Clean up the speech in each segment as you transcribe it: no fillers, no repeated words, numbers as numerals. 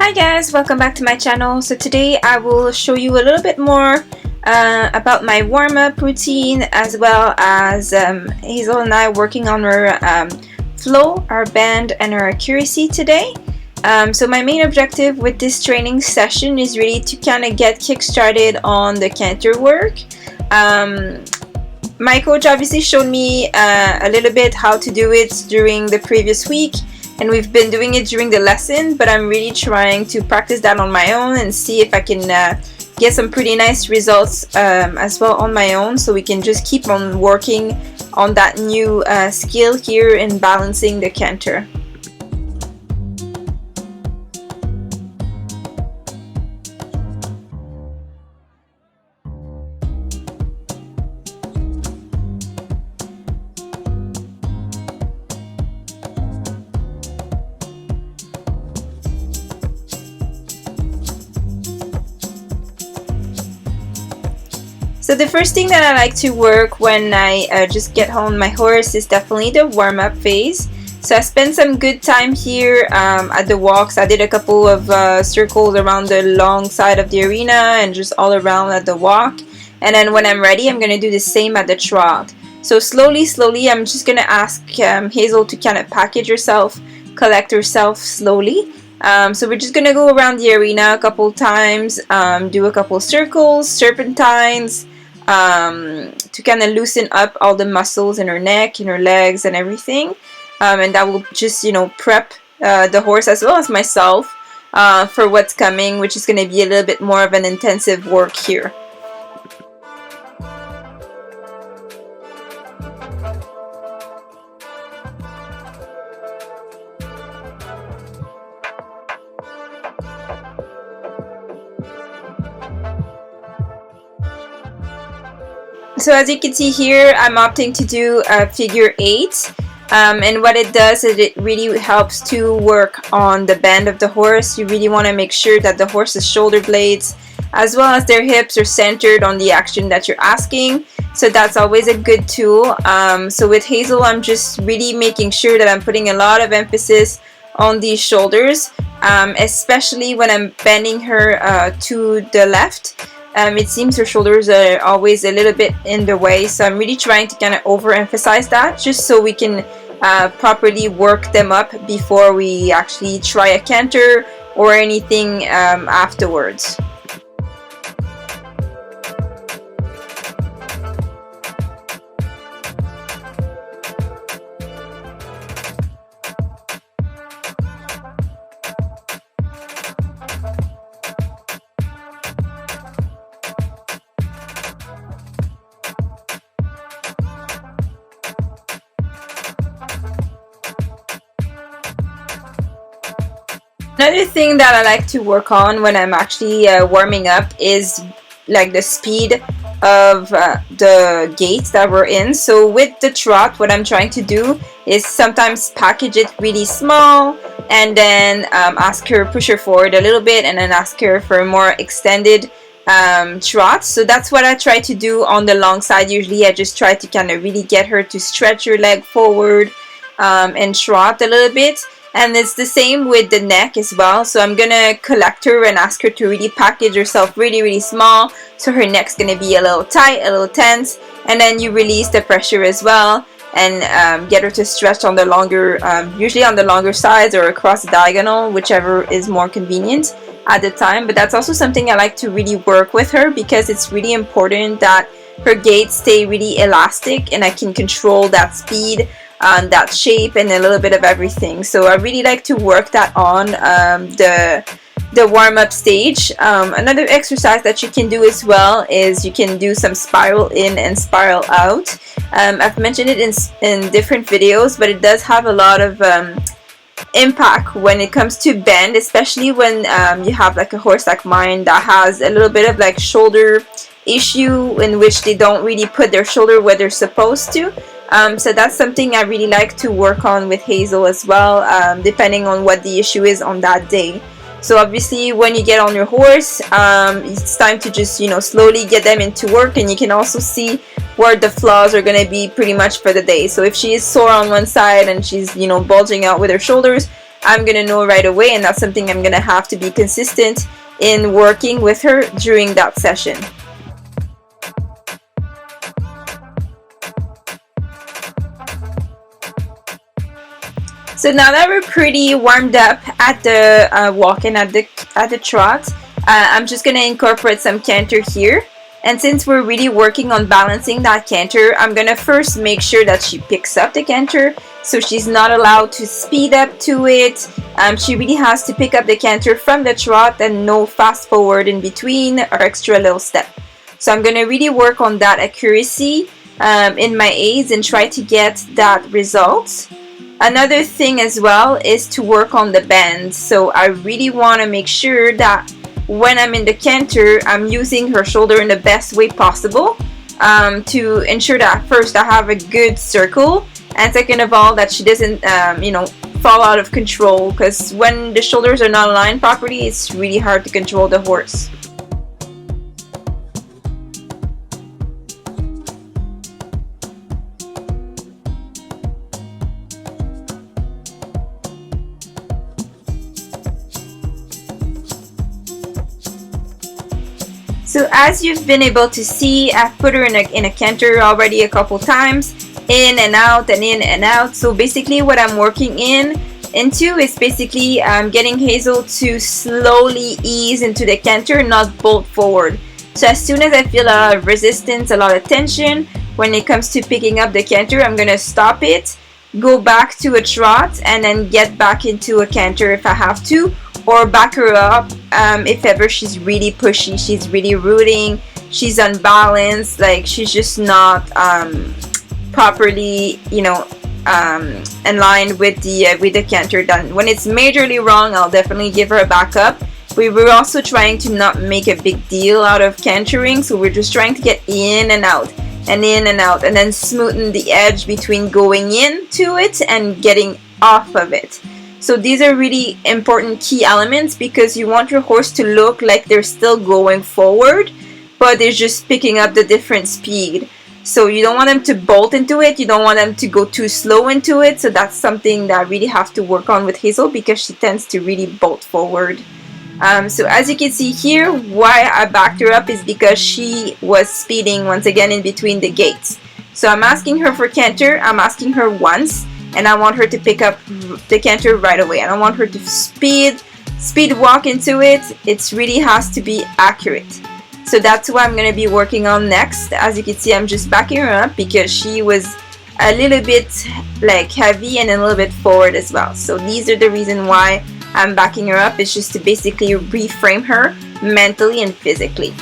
Hi guys, welcome back to my channel. So today I will show you a little bit more about my warm-up routine, as well as Hazel and I working on our flow, our bend, and our accuracy today. So my main objective with this training session is really to kind of get kick-started on the canter work. My coach obviously showed me a little bit how to do it during the previous week, and we've been doing it during the lesson, but I'm really trying to practice that on my own and see if I can get some pretty nice results as well on my own, so we can just keep on working on that new skill here in balancing the canter. So the first thing that I like to work when I just get home my horse is definitely the warm-up phase. So I spent some good time here at the walks. I did a couple of circles around the long side of the arena and just all around at the walk. And then when I'm ready, I'm going to do the same at the trot. So slowly, I'm just going to ask Hazel to kind of package herself, collect herself slowly. So we're just going to go around the arena a couple times, do a couple circles, serpentines, to kind of loosen up all the muscles in her neck, in her legs, and everything. And that will just, prep the horse as well as myself for what's coming, which is going to be a little bit more of an intensive work here. So as you can see here, I'm opting to do a figure 8, and what it does is it really helps to work on the bend of the horse. You really want to make sure that the horse's shoulder blades as well as their hips are centered on the action that you're asking, so that's always a good tool. So with Hazel, I'm just really making sure that I'm putting a lot of emphasis on these shoulders, especially when I'm bending her to the left. It seems her shoulders are always a little bit in the way, so I'm really trying to kind of overemphasize that, just so we can properly work them up before we actually try a canter or anything afterwards. Another thing that I like to work on when I'm actually warming up is like the speed of the gaits that we're in. So with the trot, what I'm trying to do is sometimes package it really small and then ask her, push her forward a little bit, and then ask her for a more extended trot. So that's what I try to do on the long side. Usually I just try to kind of really get her to stretch her leg forward and trot a little bit. And it's the same with the neck as well. So I'm gonna collect her and ask her to really package herself really small, so her neck's gonna be a little tight, a little tense, and then you release the pressure as well and get her to stretch on the longer, usually on the longer sides or across the diagonal, whichever is more convenient at the time. But that's also something I like to really work with her, because it's really important that her gaits stay really elastic and I can control that speed, that shape, and a little bit of everything. So I really like to work that on the warm-up stage. Another exercise that you can do as well is you can do some spiral in and spiral out. I've mentioned it in different videos, but it does have a lot of impact when it comes to bend, especially when you have like a horse like mine that has a little bit of like shoulder issue, in which they don't really put their shoulder where they're supposed to. So that's something I really like to work on with Hazel as well, depending on what the issue is on that day. So obviously when you get on your horse, it's time to just, slowly get them into work, and you can also see where the flaws are going to be pretty much for the day. So if she is sore on one side and she's, bulging out with her shoulders, I'm gonna know right away, and that's something I'm gonna have to be consistent in working with her during that session. So now that we're pretty warmed up at the walk and at the trot, I'm just gonna incorporate some canter here. And since we're really working on balancing that canter, I'm gonna first make sure that she picks up the canter, so she's not allowed to speed up to it. She really has to pick up the canter from the trot and no fast forward in between or extra little step. So I'm gonna really work on that accuracy in my aids and try to get that result. Another thing as well is to work on the bend. So I really want to make sure that when I'm in the canter, I'm using her shoulder in the best way possible to ensure that first I have a good circle, and second of all that she doesn't fall out of control, because when the shoulders are not aligned properly, it's really hard to control the horse. So as you've been able to see, I've put her in a canter already a couple times, in and out and in and out. So basically what I'm working into is basically getting Hazel to slowly ease into the canter, not bolt forward. So as soon as I feel a lot of resistance, a lot of tension when it comes to picking up the canter, I'm going to stop it, go back to a trot, and then get back into a canter if I have to, or back her up if ever she's really pushy, she's really rooting, she's unbalanced, like she's just not properly, aligned with the canter done. When it's majorly wrong, I'll definitely give her a backup. We were also trying to not make a big deal out of cantering, so we're just trying to get in and out and in and out, and then smoothen the edge between going into it and getting off of it. So these are really important key elements, because you want your horse to look like they're still going forward, but they're just picking up the different speed. So you don't want them to bolt into it, you don't want them to go too slow into it. So that's something that I really have to work on with Hazel, because she tends to really bolt forward. So as you can see here, why I backed her up is because she was speeding once again in between the gates. So I'm asking her for canter, I'm asking her once, and I want her to pick up the canter right away. I don't want her to speed walk into it. It really has to be accurate. So that's what I'm going to be working on next. As you can see, I'm just backing her up because she was a little bit like heavy and a little bit forward as well. So these are the reason why I'm backing her up. It's just to basically reframe her mentally and physically.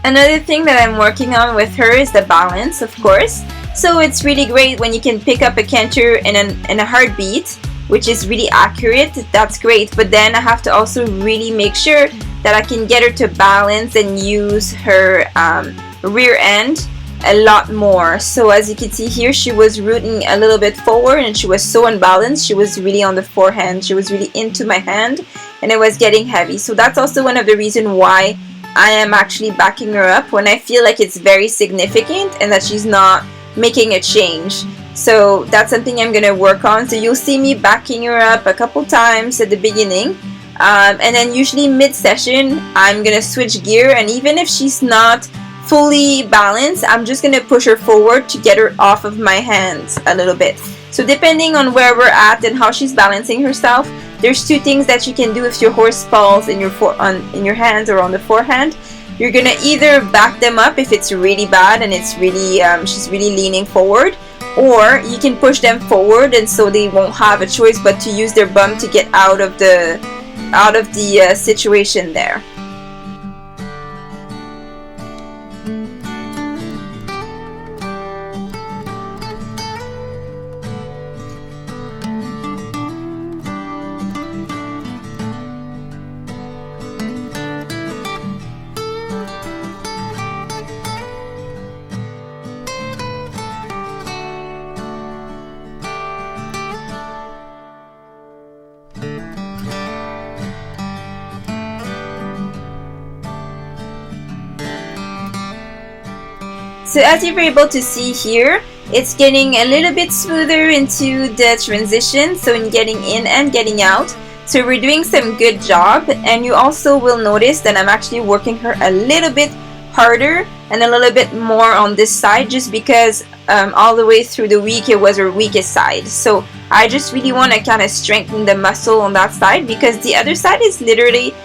Another thing that I'm working on with her is the balance, of course. So it's really great when you can pick up a canter in a heartbeat, which is really accurate. That's great. But then I have to also really make sure that I can get her to balance and use her rear end a lot more. So as you can see here, she was rooting a little bit forward and she was so unbalanced. She was really on the forehand. She was really into my hand and it was getting heavy. So that's also one of the reasons why I am actually backing her up when I feel like it's very significant and that she's not making a change. So that's something I'm going to work on. So you'll see me backing her up a couple times at the beginning. And then usually mid-session, I'm going to switch gear. And even if she's not fully balanced, I'm just going to push her forward to get her off of my hands a little bit. So depending on where we're at and how she's balancing herself, there's two things that you can do if your horse falls in your hands or on the forehand. You're gonna either back them up if it's really bad and it's really she's really leaning forward, or you can push them forward and so they won't have a choice but to use their bum to get out of the situation there. So as you were able to see here, it's getting a little bit smoother into the transition, so in getting in and getting out. So we're doing some good job, and you also will notice that I'm actually working her a little bit harder and a little bit more on this side, just because all the way through the week it was her weakest side. So I just really want to kind of strengthen the muscle on that side, because the other side is literally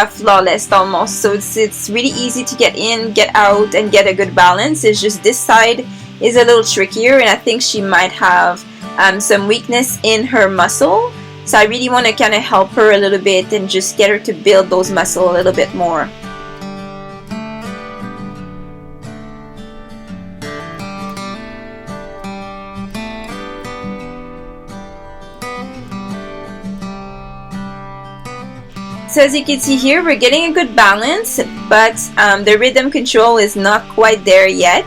flawless almost. So it's really easy to get in, get out, and get a good balance. It's just this side is a little trickier, and I think she might have some weakness in her muscle. So I really want to kind of help her a little bit and just get her to build those muscles a little bit more. So as you can see here, we're getting a good balance, but the rhythm control is not quite there yet.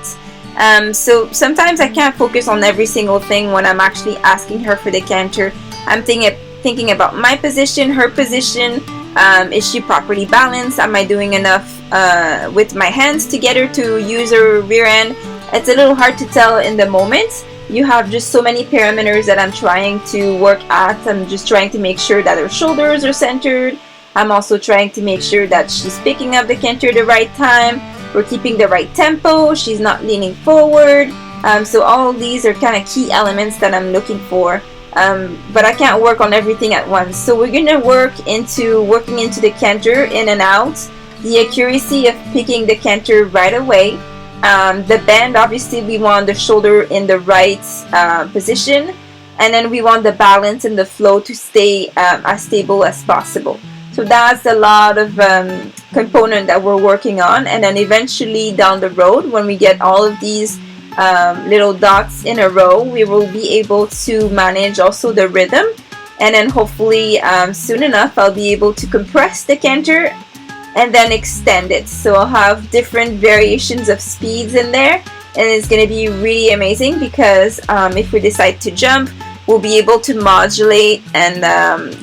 So sometimes I can't focus on every single thing when I'm actually asking her for the canter. I'm thinking about my position, her position. Is she properly balanced? Am I doing enough with my hands to get her to use her rear end? It's a little hard to tell in the moment. You have just so many parameters that I'm trying to work at. I'm just trying to make sure that her shoulders are centered. I'm also trying to make sure that she's picking up the canter the right time. We're keeping the right tempo. She's not leaning forward. So all of these are kind of key elements that I'm looking for. But I can't work on everything at once. So we're gonna working into the canter in and out, the accuracy of picking the canter right away, the bend. Obviously we want the shoulder in the right position, and then we want the balance and the flow to stay as stable as possible. So that's a lot of component that we're working on, and then eventually down the road, when we get all of these little dots in a row, we will be able to manage also the rhythm, and then hopefully soon enough I'll be able to compress the canter and then extend it. So I'll have different variations of speeds in there, and it's going to be really amazing, because if we decide to jump, we'll be able to modulate and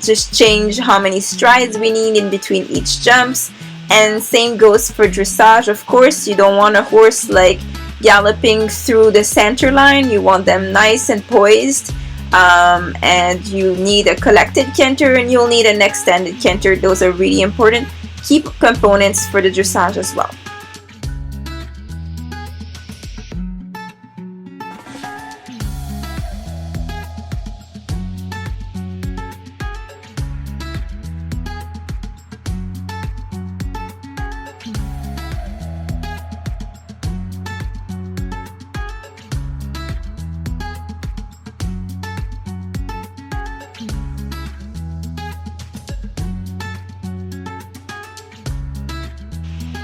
just change how many strides we need in between each jumps. And same goes for dressage. Of course, you don't want a horse like galloping through the center line. You want them nice and poised, and you need a collected canter, and you'll need an extended canter. Those are really important key components for the dressage as well.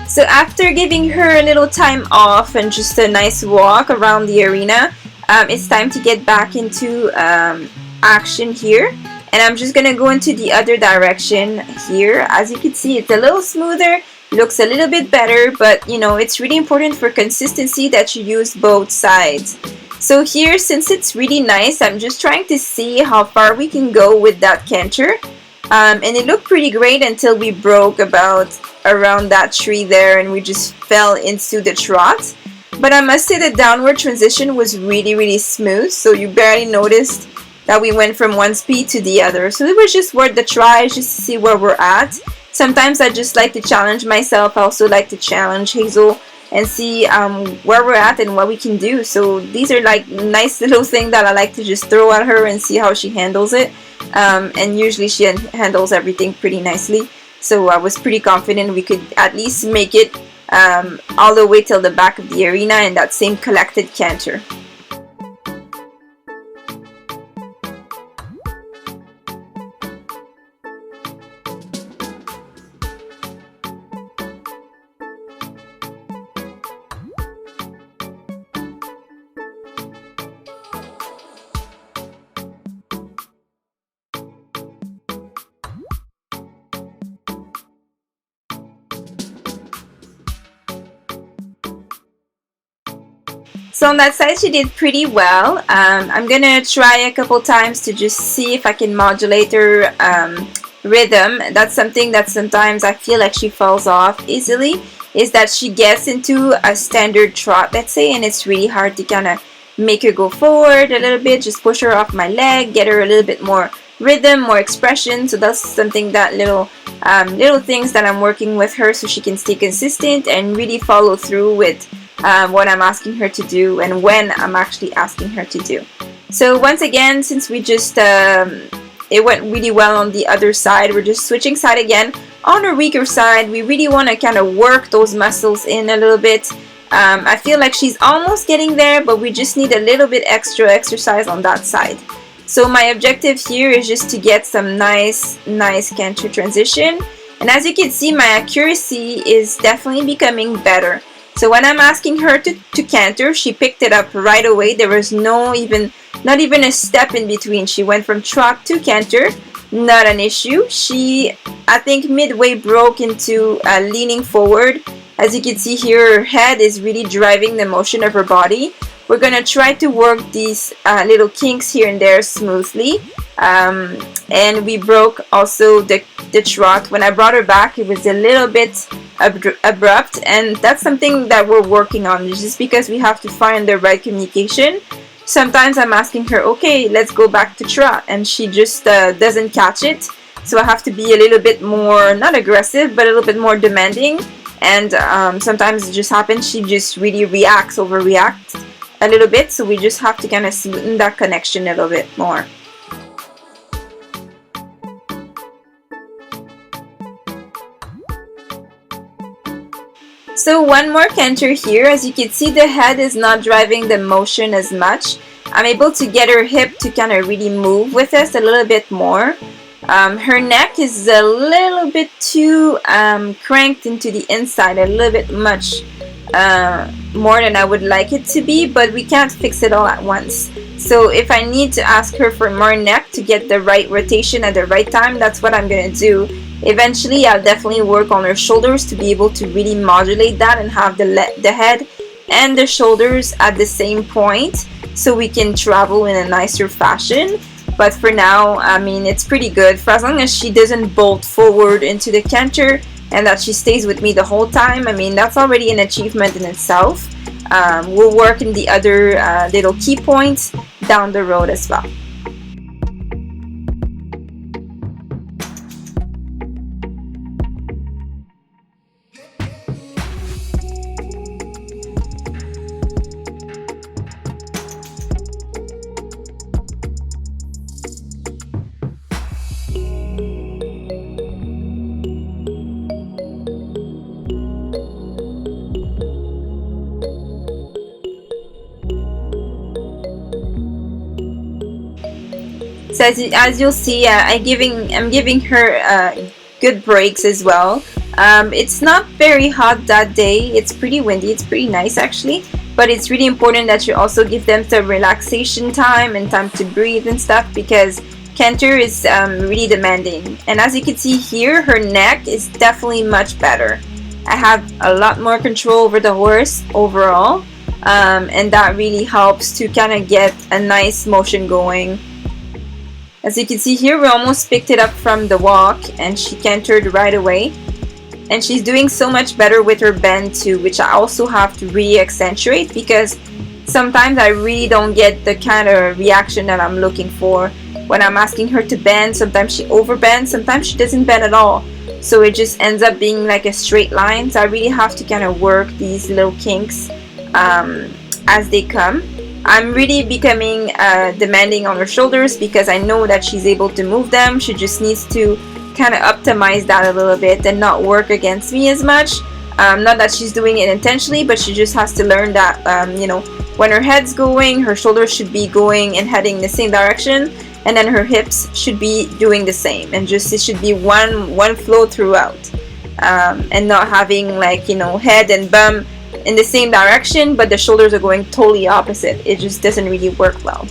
So after giving her a little time off and just a nice walk around the arena, it's time to get back into action here. And I'm just gonna go into the other direction here. As you can see, it's a little smoother, looks a little bit better, but you know, it's really important for consistency that you use both sides. So here, since it's really nice, I'm just trying to see how far we can go with that canter. And it looked pretty great until we broke around that tree there, and we just fell into the trot. But I must say the downward transition was really smooth, so you barely noticed that we went from one speed to the other. So it was just worth the try, just to see where we're at. Sometimes I just like to challenge myself. I also like to challenge Hazel and see where we're at and what we can do. So these are like nice little things that I like to just throw at her and see how she handles it. And usually she handles everything pretty nicely. So I was pretty confident we could at least make it all the way till the back of the arena in that same collected canter. So on that side she did pretty well. I'm gonna try a couple times to just see if I can modulate her rhythm. That's something that sometimes I feel like she falls off easily. is that she gets into a standard trot, let's say, and it's really hard to kind of make her go forward a little bit, just push her off my leg, get her a little bit more rhythm, more expression. So that's something that little things that I'm working with her so she can stay consistent and really follow through with what I'm asking her to do and when I'm actually asking her to do. So once again, since we just it went really well on the other side, we're just switching side again. On her weaker side, we really want to kind of work those muscles in a little bit. I feel like she's almost getting there, but we just need a little bit extra exercise on that side. So my objective here is just to get some nice canter transition. And as you can see, my accuracy is definitely becoming better. So when I'm asking her to canter, she picked it up right away. There was not even a step in between. She went from trot to canter, not an issue. She, I think, midway broke into leaning forward. As you can see here, her head is really driving the motion of her body. We're going to try to work these little kinks here and there smoothly. And we broke also the trot. When I brought her back, it was a little bit abrupt, and that's something that we're working on. It's just because we have to find the right communication. Sometimes I'm asking her, okay, let's go back to trot, and she just doesn't catch it. So I have to be a little bit more, not aggressive, but a little bit more demanding. And sometimes it just happens, she just really overreacts a little bit. So we just have to kind of smoothen that connection a little bit more. So one more canter here. As you can see, the head is not driving the motion as much. I'm able to get her hip to kind of really move with us a little bit more. Her neck is a little bit too cranked into the inside, a little bit much more than I would like it to be, but we can't fix it all at once. So if I need to ask her for more neck to get the right rotation at the right time, that's what I'm going to do. Eventually, I'll definitely work on her shoulders to be able to really modulate that and have the head and the shoulders at the same point so we can travel in a nicer fashion. But for now, I mean, it's pretty good. For as long as she doesn't bolt forward into the canter and that she stays with me the whole time, I mean, that's already an achievement in itself. We'll work in the other little key points down the road as well. So as you'll see, I'm giving her good breaks as well. It's not very hot that day. It's pretty windy. It's pretty nice actually. But it's really important that you also give them some relaxation time and time to breathe and stuff, because canter is really demanding. And as you can see here, her neck is definitely much better. I have a lot more control over the horse overall, and that really helps to kind of get a nice motion going. As you can see here, we almost picked it up from the walk and she cantered right away. And she's doing so much better with her bend too, which I also have to really accentuate, because sometimes I really don't get the kind of reaction that I'm looking for. When I'm asking her to bend, sometimes she overbends, sometimes she doesn't bend at all. So it just ends up being like a straight line. So I really have to kind of work these little kinks as they come. I'm really becoming demanding on her shoulders because I know that she's able to move them. She just needs to kind of optimize that a little bit and not work against me as much. Not that she's doing it intentionally, but she just has to learn that, you know, when her head's going, her shoulders should be going and heading the same direction, and then her hips should be doing the same, and just it should be one flow throughout, and not having like, you know, head and bum in the same direction but the shoulders are going totally opposite. It just doesn't really work well.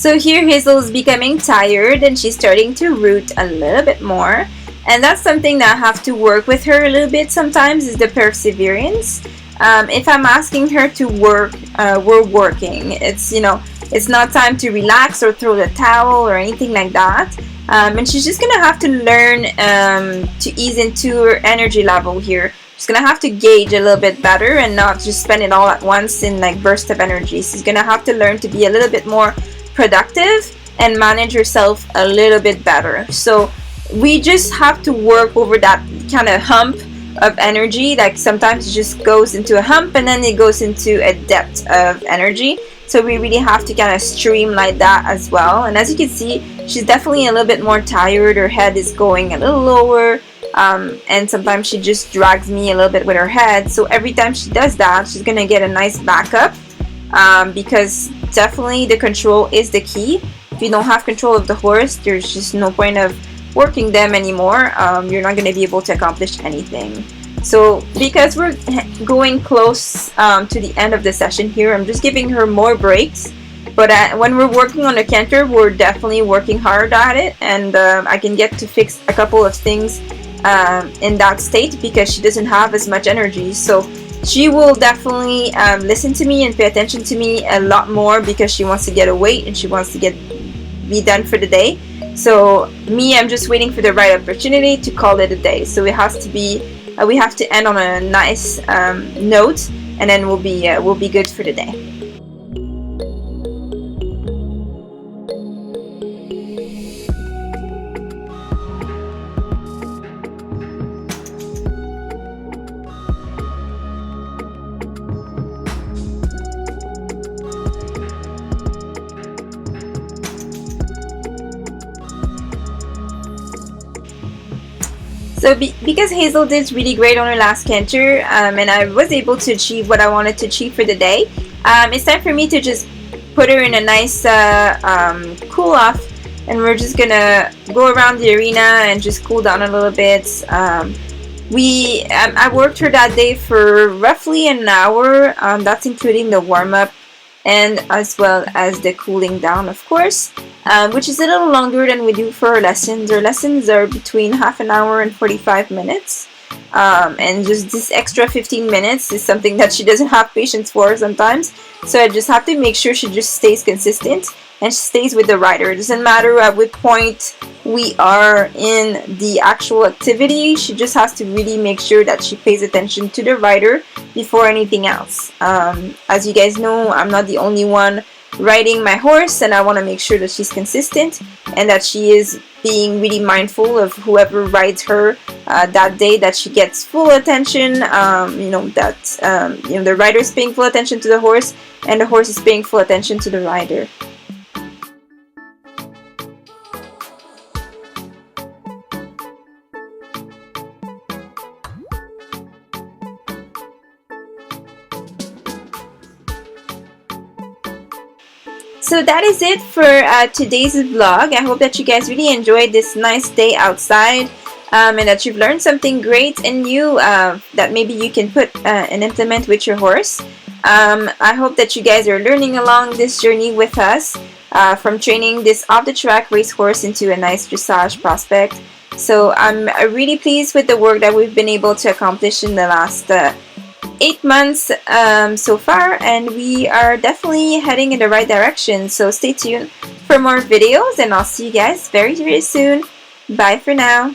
So here Hazel is becoming tired and she's starting to root a little bit more. And that's something that I have to work with her a little bit sometimes, is the perseverance. If I'm asking her to work, we're working. It's, you know, it's not time to relax or throw the towel or anything like that. And she's just gonna have to learn to ease into her energy level here. She's gonna have to gauge a little bit better and not just spend it all at once in like bursts of energy. She's gonna have to learn to be a little bit more productive and manage herself a little bit better. So we just have to work over that kind of hump of energy. Like sometimes it just goes into a hump and then it goes into a depth of energy. So we really have to kind of streamline that as well. And as you can see, she's definitely a little bit more tired. Her head is going a little lower. And sometimes she just drags me a little bit with her head. So every time she does that, she's going to get a nice backup. Because definitely the control is the key. If you don't have control of the horse, there's just no point of working them anymore. You're not going to be able to accomplish anything. So because we're going close to the end of the session here, I'm just giving her more breaks. But when we're working on the canter, we're definitely working hard at it, and I can get to fix a couple of things in that state because she doesn't have as much energy. So she will definitely listen to me and pay attention to me a lot more because she wants to get a weight and she wants to be done for the day. So me, I'm just waiting for the right opportunity to call it a day. So it has to be, we have to end on a nice note, and then we'll be good for the day. So because Hazel did really great on her last canter, and I was able to achieve what I wanted to achieve for the day, it's time for me to just put her in a nice cool off, and we're just gonna go around the arena and just cool down a little bit. I worked her that day for roughly an hour. That's including the warm-up and as well as the cooling down, of course, which is a little longer than we do for our lessons. Our lessons are between half an hour and 45 minutes. And just this extra 15 minutes is something that she doesn't have patience for sometimes. So I just have to make sure she just stays consistent and she stays with the rider. It doesn't matter at what point we are in the actual activity. She just has to really make sure that she pays attention to the rider before anything else. As you guys know, I'm not the only one riding my horse, and I want to make sure that she's consistent and that she is being really mindful of whoever rides her that day, that she gets full attention, that the rider is paying full attention to the horse and the horse is paying full attention to the rider. So that is it for today's vlog. I hope that you guys really enjoyed this nice day outside, and that you've learned something great and new that maybe you can put and implement with your horse. I hope that you guys are learning along this journey with us, from training this off-the-track racehorse into a nice dressage prospect. So I'm really pleased with the work that we've been able to accomplish in the last 8 months so far, and we are definitely heading in the right direction. So stay tuned for more videos, and I'll see you guys very, very soon. Bye for now.